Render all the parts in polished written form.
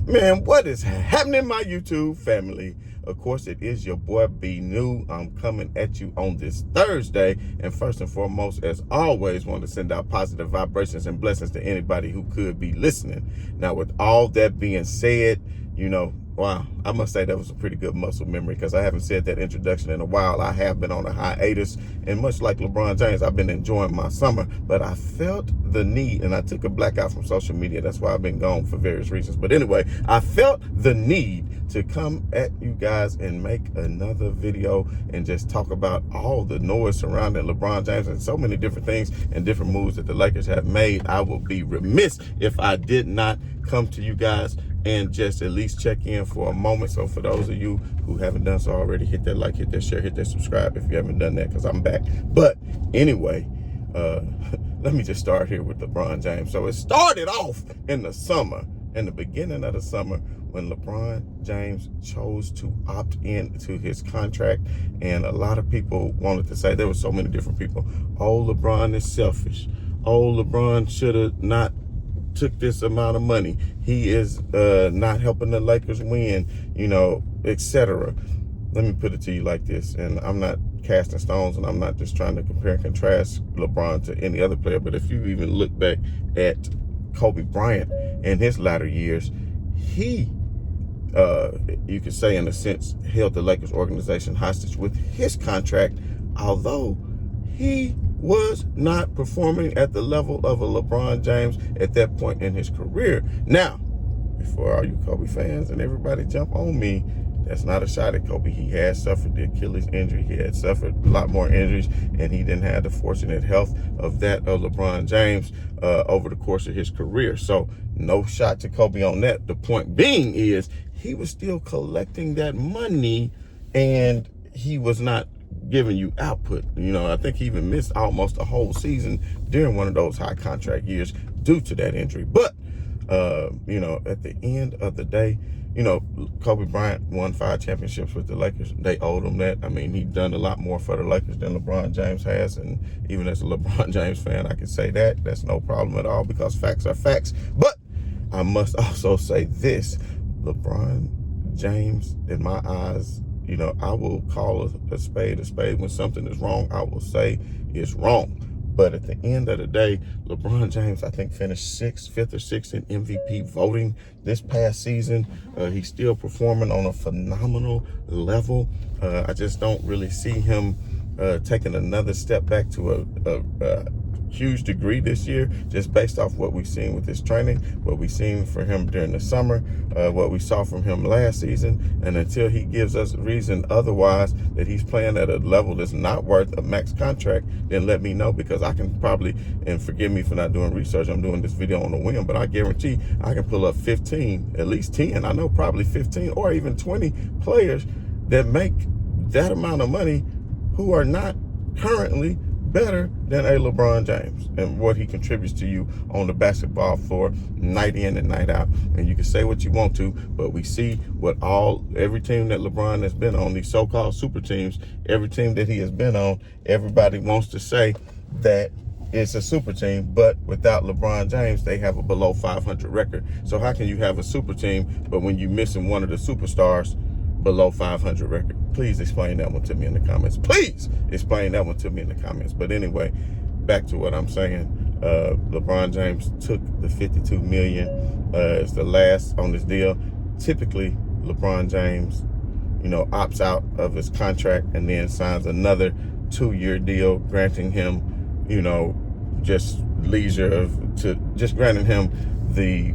Man, what is happening, my YouTube family? Of course, it is your boy B New. I'm coming at you on this Thursday. And first and foremost, as always, want to send out positive vibrations and blessings to anybody who could be listening. Now, with all that being said, wow, I must say that was a pretty good muscle memory because I haven't said that introduction in a while. I have been on a hiatus, and much like LeBron James, I've been enjoying my summer, but I felt the need, and I took a blackout from social media. That's why I've been gone for various reasons. But anyway, I felt the need to come at you guys and make another video and just talk about all the noise surrounding LeBron James and so many different things and different moves that the Lakers have made. I will be remiss if I did not come to you guys and just at least check in for a moment. So for those of you who haven't done so already, hit that like, hit that share, hit that subscribe if you haven't done that, because I'm back. But anyway, let me just start here with LeBron James. So it started off in the summer, in the beginning of the summer, when LeBron James chose to opt in to his contract. And a lot of people wanted to say, there were so many different people, oh, LeBron is selfish. Oh, LeBron should have not took this amount of money. He is not helping the Lakers win, etc. Let me put it to you like this, and I'm not casting stones, and I'm not just trying to compare and contrast LeBron to any other player, but if you even look back at Kobe Bryant in his latter years, he, you could say in a sense, held the Lakers organization hostage with his contract, although he was not performing at the level of a LeBron James at that point in his career. Now, before all you Kobe fans and everybody jump on me, that's not a shot at Kobe. He had suffered the Achilles injury. He had suffered a lot more injuries, and he didn't have the fortunate health of that of LeBron James over the course of his career. So no shot to Kobe on that. The point being is he was still collecting that money, and he was not giving you output. I think he even missed almost a whole season during one of those high contract years due to that injury. But, at the end of the day, Kobe Bryant won 5 championships with the Lakers. They owed him that. I mean, he's done a lot more for the Lakers than LeBron James has. And even as a LeBron James fan, I can say that. That's no problem at all because facts are facts. But I must also say this. LeBron James, in my eyes, I will call a spade a spade. When something is wrong, I will say it's wrong. But at the end of the day, LeBron James, I think, finished 5th or 6th in MVP voting this past season. He's still performing on a phenomenal level. I just don't really see him taking another step back to a huge degree this year, just based off what we've seen with his training, what we've seen for him during the summer, what we saw from him last season. And until he gives us reason otherwise that he's playing at a level that's not worth a max contract, then let me know, because I can probably, and forgive me for not doing research, I'm doing this video on the whim, but I guarantee I can pull up 15, at least 10, I know probably 15 or even 20 players that make that amount of money who are not currently better than a LeBron James and what he contributes to you on the basketball floor night in and night out. And you can say what you want to, but we see what every team that LeBron has been on, these so-called super teams, every team that he has been on, everybody wants to say that it's a super team, but without LeBron James, they have a below 500 record. So how can you have a super team, but when you're missing one of the superstars, below 500 record? Please explain that one to me in the comments. Please explain that one to me in the comments. But anyway, back to what I'm saying. LeBron James took the $52 million as the last on this deal. Typically, LeBron James, opts out of his contract and then signs another 2-year deal, granting him, just leisure just granting him the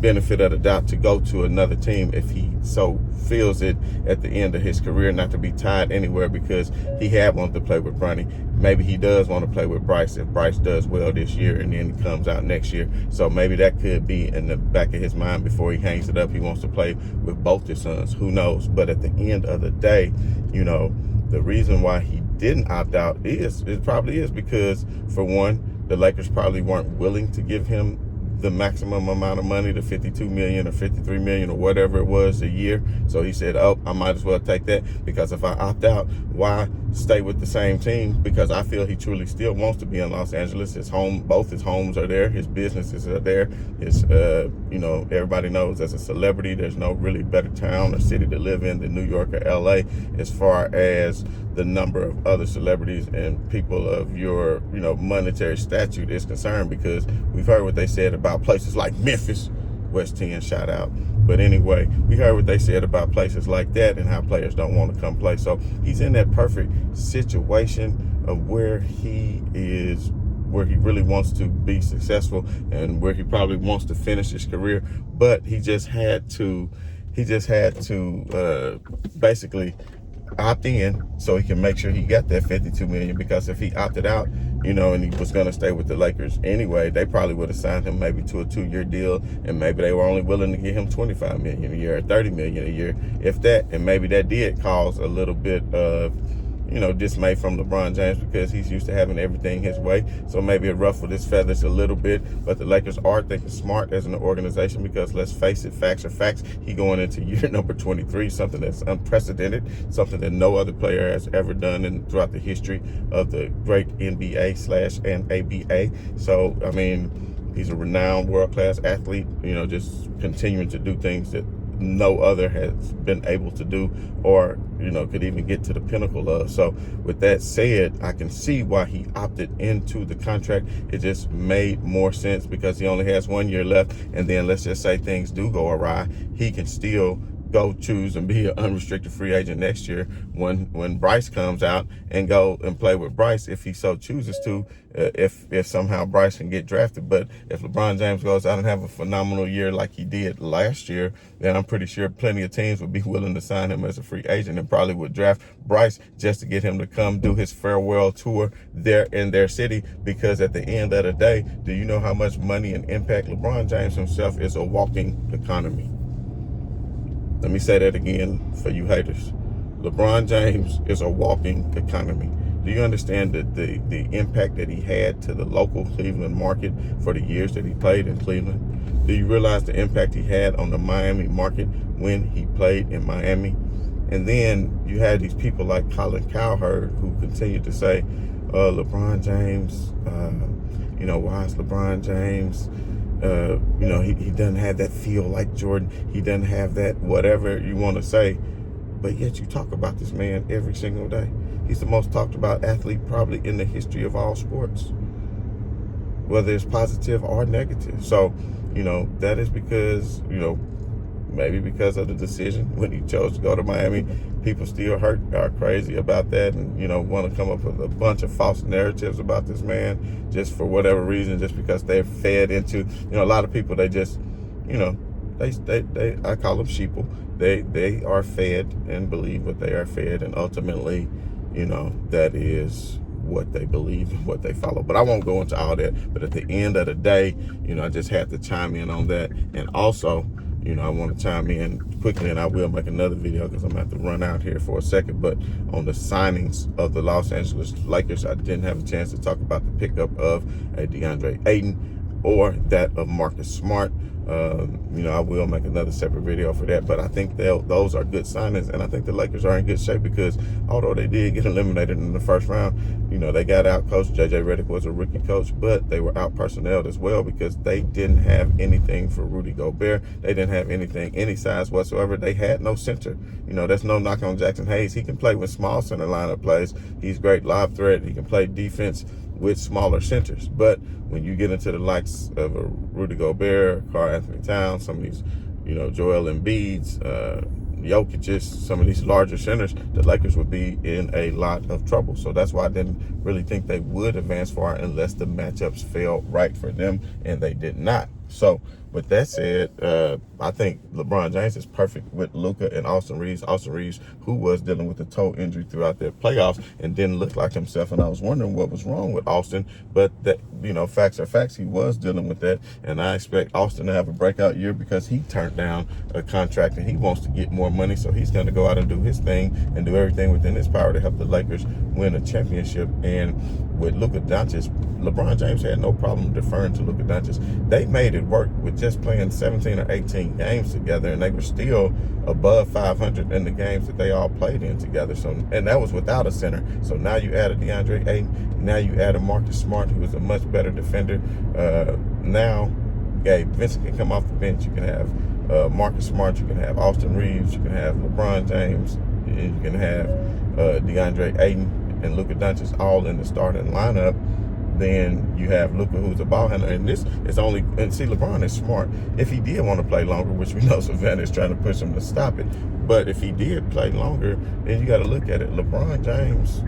benefit of the doubt to go to another team if he so feels it at the end of his career, not to be tied anywhere, because he had wanted to play with Bronny. Maybe he does want to play with Bryce if Bryce does well this year and then he comes out next year. So maybe that could be in the back of his mind before he hangs it up. He wants to play with both his sons. Who knows? But at the end of the day, the reason why he didn't opt out it probably is because, for one, the Lakers probably weren't willing to give him the maximum amount of money, the $52 million or $53 million or whatever it was a year. So he said, oh, I might as well take that, because if I opt out, why stay with the same team? Because I feel he truly still wants to be in Los Angeles. His home, both his homes are there. His businesses are there. His, everybody knows as a celebrity, there's no really better town or city to live in than New York or LA as far as the number of other celebrities and people of your, monetary statute is concerned, because we've heard what they said about places like Memphis, West 10, shout out. But anyway, we heard what they said about places like that and how players don't want to come play. So he's in that perfect situation of where he is, where he really wants to be successful and where he probably wants to finish his career. But he just had to basically opt in so he can make sure he got that $52 million, because if he opted out, and he was going to stay with the Lakers anyway, they probably would have signed him maybe to a 2-year deal, and maybe they were only willing to give him $25 million a year or $30 million a year, if that. And maybe that did cause a little bit of dismay from LeBron James, because he's used to having everything his way. So maybe it ruffled his feathers a little bit. But the Lakers are thinking smart as an organization, because let's face it, facts are facts. He going into year number 23, something that's unprecedented, something that no other player has ever done throughout the history of the great NBA/and ABA. So, I mean, he's a renowned world-class athlete, just continuing to do things that no other has been able to do, or could even get to the pinnacle of. So with that said, I can see why he opted into the contract. It just made more sense, because he only has 1 year left, and then let's just say things do go awry, he can still go choose and be an unrestricted free agent next year when Bryce comes out, and go and play with Bryce if he so chooses to, if somehow Bryce can get drafted. But if LeBron James goes out and have a phenomenal year like he did last year, then I'm pretty sure plenty of teams would be willing to sign him as a free agent, and probably would draft Bryce just to get him to come do his farewell tour there in their city. Because at the end of the day, do you know how much money and impact LeBron James himself is a walking economy? Let me say that again for you haters. LeBron James is a walking economy. Do you understand the impact that he had to the local Cleveland market for the years that he played in Cleveland? Do you realize the impact he had on the Miami market when he played in Miami? And then you had these people like Colin Cowherd who continued to say, LeBron James, why is LeBron James, he doesn't have that feel like Jordan. He doesn't have that whatever you want to say. But yet you talk about this man every single day. He's the most talked about athlete probably in the history of all sports, whether it's positive or negative. So, that is because, maybe because of the decision when he chose to go to Miami. People still are crazy about that, and want to come up with a bunch of false narratives about this man just for whatever reason, just because they're fed into, a lot of people, they just, they I call them sheeple. They are fed and believe what they are fed, and ultimately, that is what they believe and what they follow. But I won't go into all that. But at the end of the day, I just had to chime in on that. And also, I want to chime in quickly, and I will make another video because I'm going to have to run out here for a second. But on the signings of the Los Angeles Lakers, I didn't have a chance to talk about the pickup of a DeAndre Aiden or that of Marcus Smart. I will make another separate video for that, but I think those are good signings, and I think the Lakers are in good shape, because although they did get eliminated in the first round, they got out coached. JJ Redick was a rookie coach, but they were out personneled as well, because they didn't have anything for Rudy Gobert. They didn't have anything any size whatsoever. They had no center. That's no knock on Jackson Hayes. He can play with small center lineup plays. He's great lob threat. He can play defense with smaller centers. But when you get into the likes of a Rudy Gobert, Karl Anthony Towns, some of these, Joel Embiid's, Jokic's, some of these larger centers, the Lakers would be in a lot of trouble. So that's why I didn't really think they would advance far unless the matchups fell right for them, and they did not. So with that said, I think LeBron James is perfect with Luka and Austin Reeves. Austin Reeves, who was dealing with a toe injury throughout their playoffs and didn't look like himself. And I was wondering what was wrong with Austin. But that, facts are facts. He was dealing with that. And I expect Austin to have a breakout year, because he turned down a contract and he wants to get more money. So he's going to go out and do his thing and do everything within his power to help the Lakers win a championship. And with Luka Dončić, LeBron James had no problem deferring to Luka Dončić. They made made it work with just playing 17 or 18 games together, and they were still above 500 in the games that they all played in together. So, and that was without a center. So now you add a DeAndre Aiden, now you add a Marcus Smart, who is a much better defender. Now, Vincent can come off the bench. You can have Marcus Smart, you can have Austin Reeves, you can have LeBron James, and you can have DeAndre Aiden and Luka Dončić all in the starting lineup. Then you have Luka, who's a ball handler, and this is only, and see, LeBron is smart. If he did want to play longer, which we know Savannah is trying to push him to stop it, but if he did play longer, then you got to look at it. LeBron James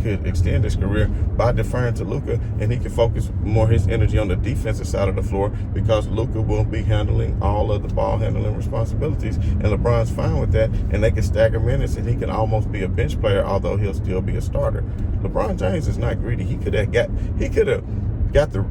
could extend his career by deferring to Luka, and he can focus more his energy on the defensive side of the floor, because Luka will be handling all of the ball handling responsibilities, and LeBron's fine with that, and they can stagger minutes, and he can almost be a bench player, although he'll still be a starter. LeBron James is not greedy. He could have got the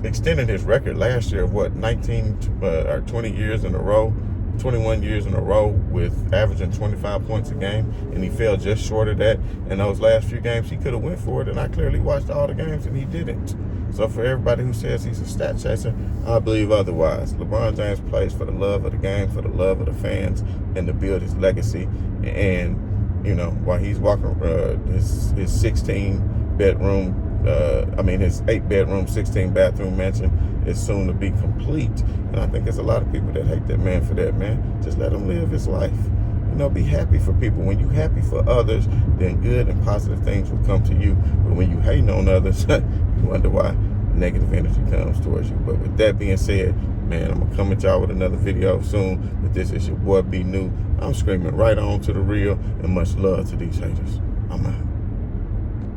extended his record last year of what, 19 or 20 years in a row, 21 years in a row, with averaging 25 points a game, and he fell just short of that in those last few games. He could have went for it, and I clearly watched all the games, and he didn't. So for everybody who says he's a stat chaser, I believe otherwise. LeBron James plays for the love of the game, for the love of the fans, and to build his legacy. And you know, while he's walking his 16-bedroom, his 8-bedroom, 16-bathroom mansion is soon to be complete. And I think there's a lot of people that hate that man for that, man. Just let him live his life. You know, be happy for people. When you're happy for others, then good and positive things will come to you. But when you hating on others, you wonder why negative energy comes towards you. But with that being said, man, I'm going to come at y'all with another video soon. But this is your boy B New. I'm screaming right on to the real, and much love to these haters. I'm out.